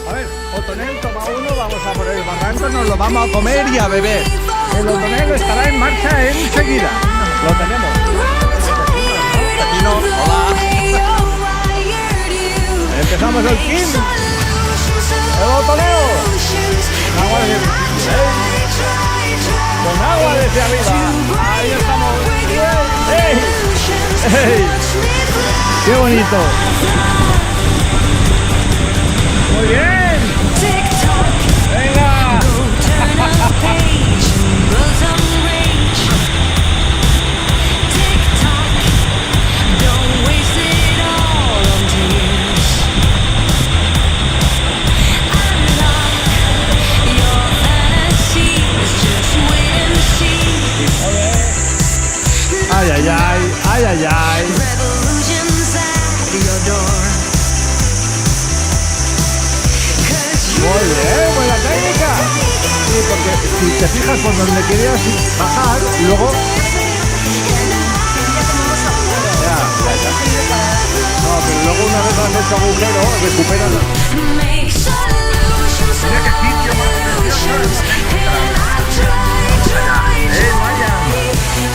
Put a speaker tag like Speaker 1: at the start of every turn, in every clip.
Speaker 1: A ver, Otonel toma uno, vamos a por el barranco, nos lo vamos a comer y a beber. El Otonel estará en marcha enseguida. Lo tenemos. Pepino, hola. Empezamos el Kim. El Otoneo. Con agua desde arriba. Ahí estamos. ¡Ey! ¡Ey! ¡Qué bonito! ¡Muy bien! ¡Venga! Ay, ay, ay, ay, ay, ay. Muy bien, buena técnica. Sí, porque si te fijas por donde querías bajar, luego... Ya. No, pero luego una vez has hecho agujero, recuperas... Mira qué sitio más precioso. Vaya.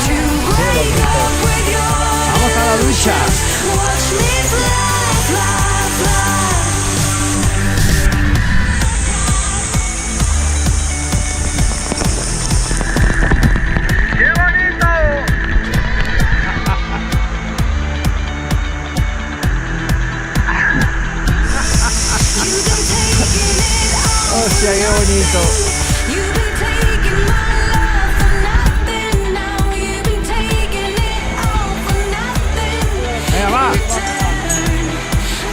Speaker 1: Qué bonito. Vamos a la ducha. Hostia, qué bonito. Venga, va.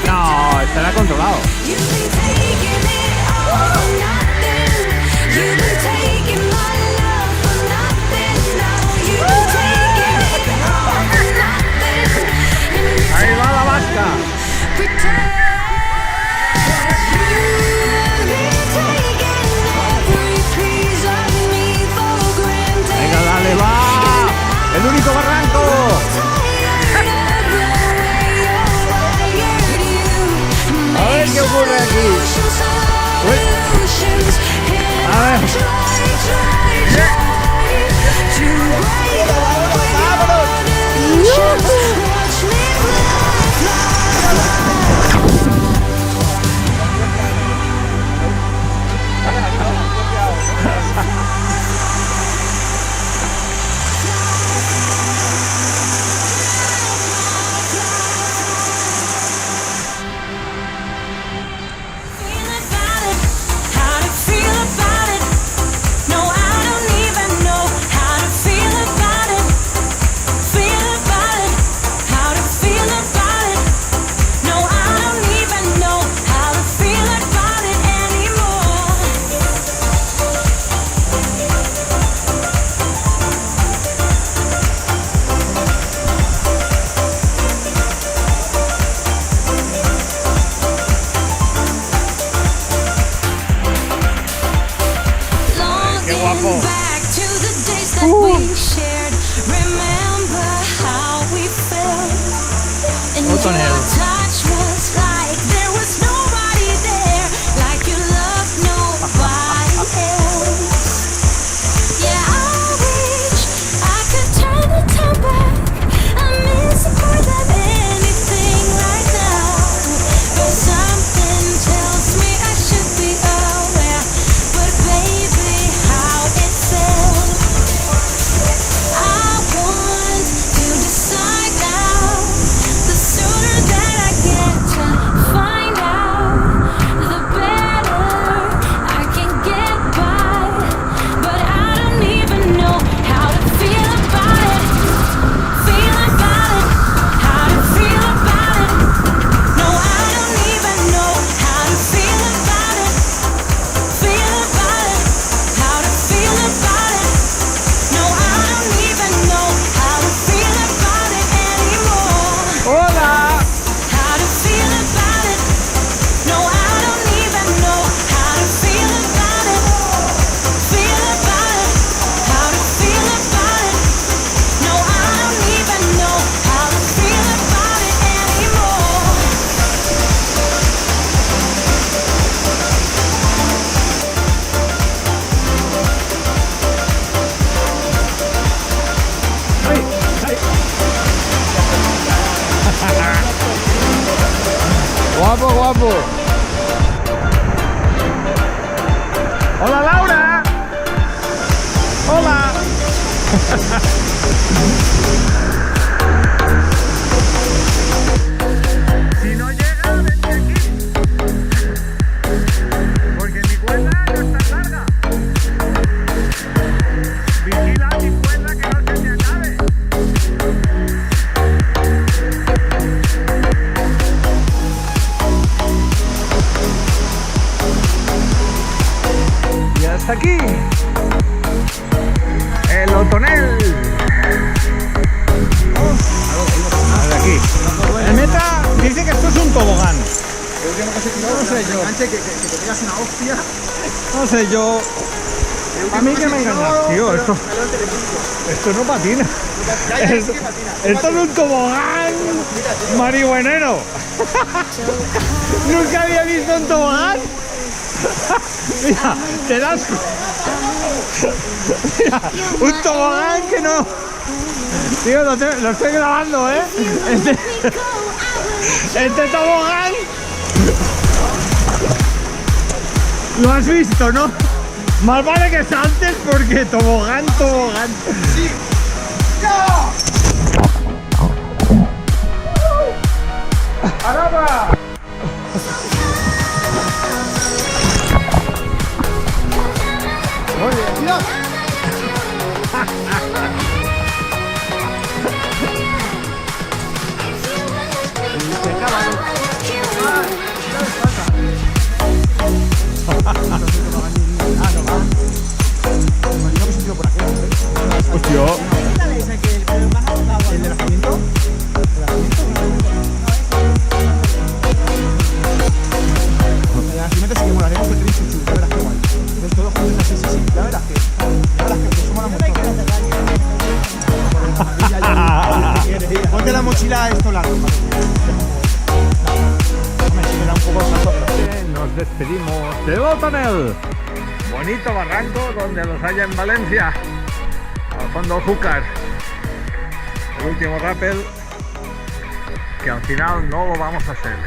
Speaker 1: No, estará controlado. Ahí va la vasca. Venga, dale, va. El único barranco. A ver qué ocurre aquí. Uy. A ver. Otonel.
Speaker 2: Sooner than
Speaker 1: Guapo, guapo. Hola, Laura. Hola. Si no llega, vente aquí. Porque mi cuerda no es tan larga. Vigila mi cuerda que no se te acabe. Y hasta aquí el Otonel. Hasta aquí. El Meta dice que esto es un tobogán. No sé yo.
Speaker 2: Que te pegas una hostia.
Speaker 1: No sé yo. A mí que me engañas, tío. Esto no patina. Esto es un tobogán marihuanero. Nunca había visto un tobogán. Mira, te das. Mira, un tobogán que no. Tío, lo estoy grabando, ¿eh? Este tobogán. Lo has visto, ¿no? Más vale que saltes porque tobogán.
Speaker 2: Sí. ¡Ya!
Speaker 1: ¡Araba!
Speaker 2: Oye, mira.
Speaker 1: Hostia.
Speaker 2: ¿El de nacimiento? El de nacimiento sí que molaremos que tenéis chuchu, ya verás que guay. Entonces todos juntos así, sí, ya verás que somos la mochila. Ponte la mochila esto largo. Hombre, sí me da un poco de salto, pero...
Speaker 1: Nos despedimos de Otonel. Bonito barranco donde los haya en Valencia. Al fondo Júcar. El último rappel que al final no lo vamos a hacer.